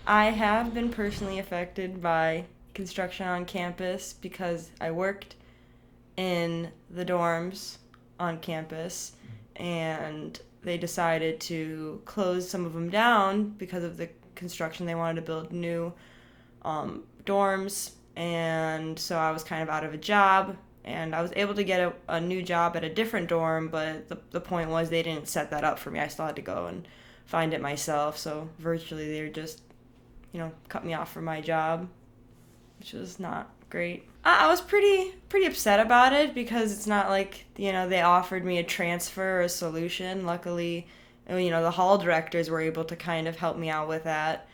I have been personally affected by construction on campus because I worked in the dorms on campus and they decided to close some of them down because of the construction. They wanted to build new dorms, and so I was kind of out of a job. And I was able to get a new job at a different dorm, but the point was they didn't set that up for me. I still had to go and find it myself. So virtually they were just, cut me off from my job, which was not great. I was pretty upset about it because it's not like, they offered me a transfer or a solution. Luckily, the hall directors were able to kind of help me out with that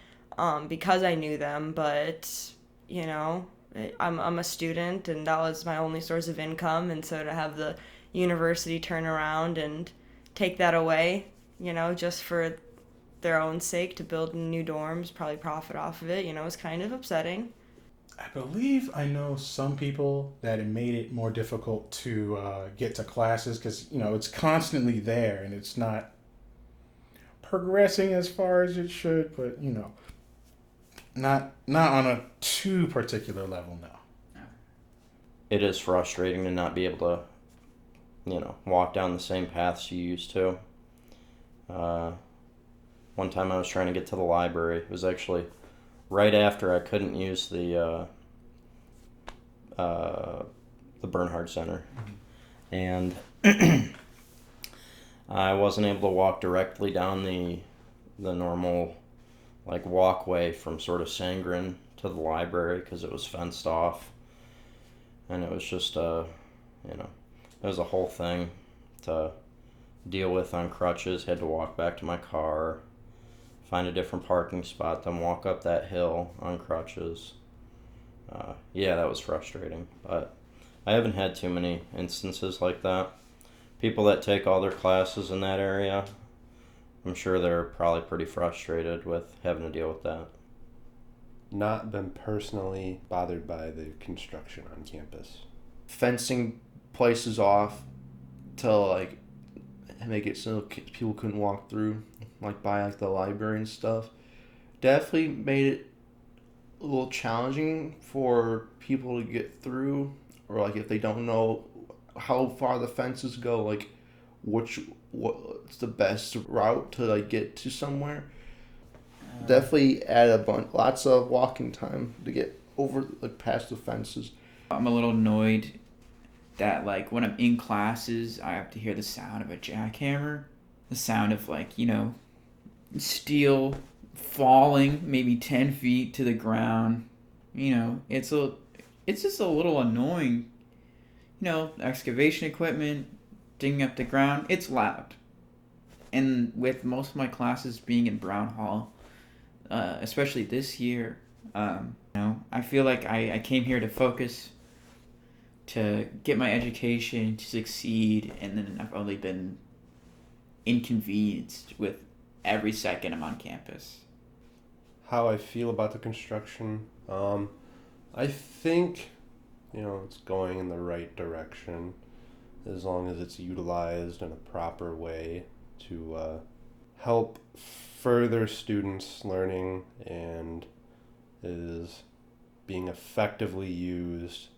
because I knew them. But, you know, I'm a student and that was my only source of income. And so to have the university turn around and take that away, just for their own sake to build new dorms, probably profit off of it, is kind of upsetting. I believe I know some people that it made it more difficult to get to classes because, it's constantly there and it's not progressing as far as it should, but, not on a too particular level, no. It is frustrating to not be able to, walk down the same paths you used to. One time I was trying to get to the library. It was actually right after I couldn't use the Bernhard Center, and I wasn't able to walk directly down the normal walkway from sort of Sangren to the library because it was fenced off, and it was just it was a whole thing to deal with on crutches. Had to walk back to my car, find a different parking spot, then walk up that hill on crutches. Yeah, that was frustrating, but I haven't had too many instances like that. People that take all their classes in that area, I'm sure they're probably pretty frustrated with having to deal with that. Not been personally bothered by the construction on campus. Fencing places off to make it so people couldn't walk through, by the library and stuff. Definitely made it a little challenging for people to get through, or if they don't know how far the fences go, what's the best route to get to somewhere. Definitely add lots of walking time to get over past the fences. I'm a little annoyed that when I'm in classes I have to hear the sound of a jackhammer, the sound of steel falling maybe 10 feet to the ground. It's just a little annoying. Excavation equipment digging up the ground, it's loud. And with most of my classes being in Brown Hall, especially this year, I feel like I came here to focus, to get my education, to succeed, and then I've only been inconvenienced with every second I'm on campus. How I feel about the construction, I think, it's going in the right direction as long as it's utilized in a proper way to help further students' learning and is being effectively used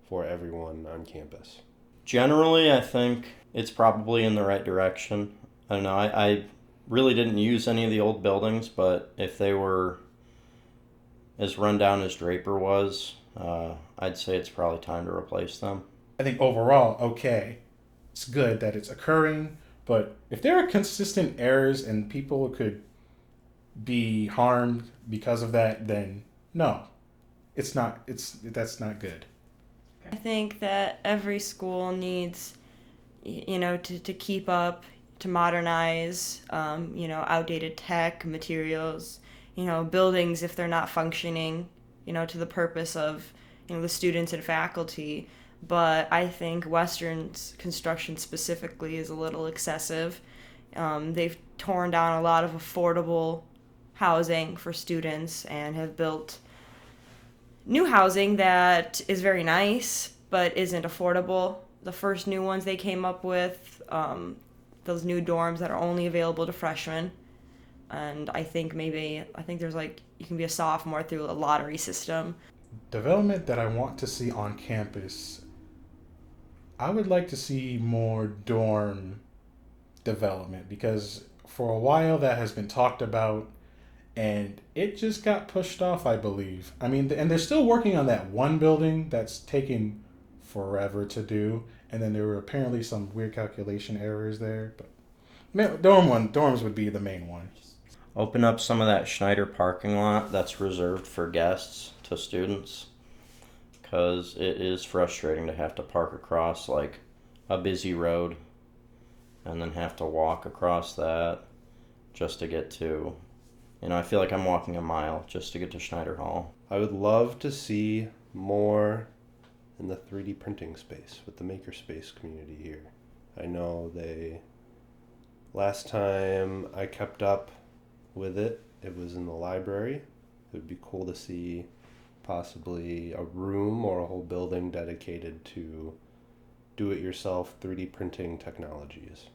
for everyone on campus. Generally, I think it's probably in the right direction. I don't know, I really didn't use any of the old buildings, but if they were as run down as Draper was, I'd say it's probably time to replace them. I think overall, okay, it's good that it's occurring, but if there are consistent errors and people could be harmed because of that, then no, that's not good. I think that every school needs, to keep up, to modernize, outdated tech, materials, buildings if they're not functioning, to the purpose of, the students and faculty. But I think Western's construction specifically is a little excessive. They've torn down a lot of affordable housing for students and have built new housing that is very nice but isn't affordable. The first new ones they came up with, those new dorms that are only available to freshmen, And I think there's like, you can be a sophomore through a lottery system. Development that I want to see on campus, I would like to see more dorm development, because for a while that has been talked about and it just got pushed off, I believe. I mean, and they're still working on that one building that's taking forever to do, and then there were apparently some weird calculation errors there. But dorms would be the main one. Open up some of that Schneider parking lot that's reserved for guests to students, because it is frustrating to have to park across like a busy road and then have to walk across that just to get to, I feel like I'm walking a mile just to get to Schneider Hall. I would love to see more in the 3D printing space with the makerspace community here. I know last time I kept up with it, it was in the library. It would be cool to see possibly a room or a whole building dedicated to do-it-yourself 3D printing technologies.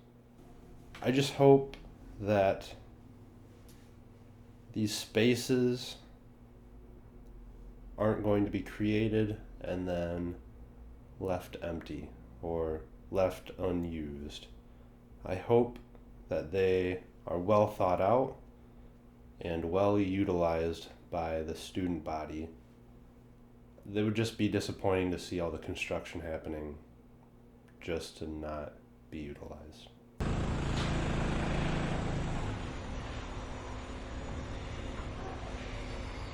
I just hope that these spaces aren't going to be created and then left empty or left unused. I hope that they are well thought out and well utilized by the student body. It would just be disappointing to see all the construction happening just to not be utilized.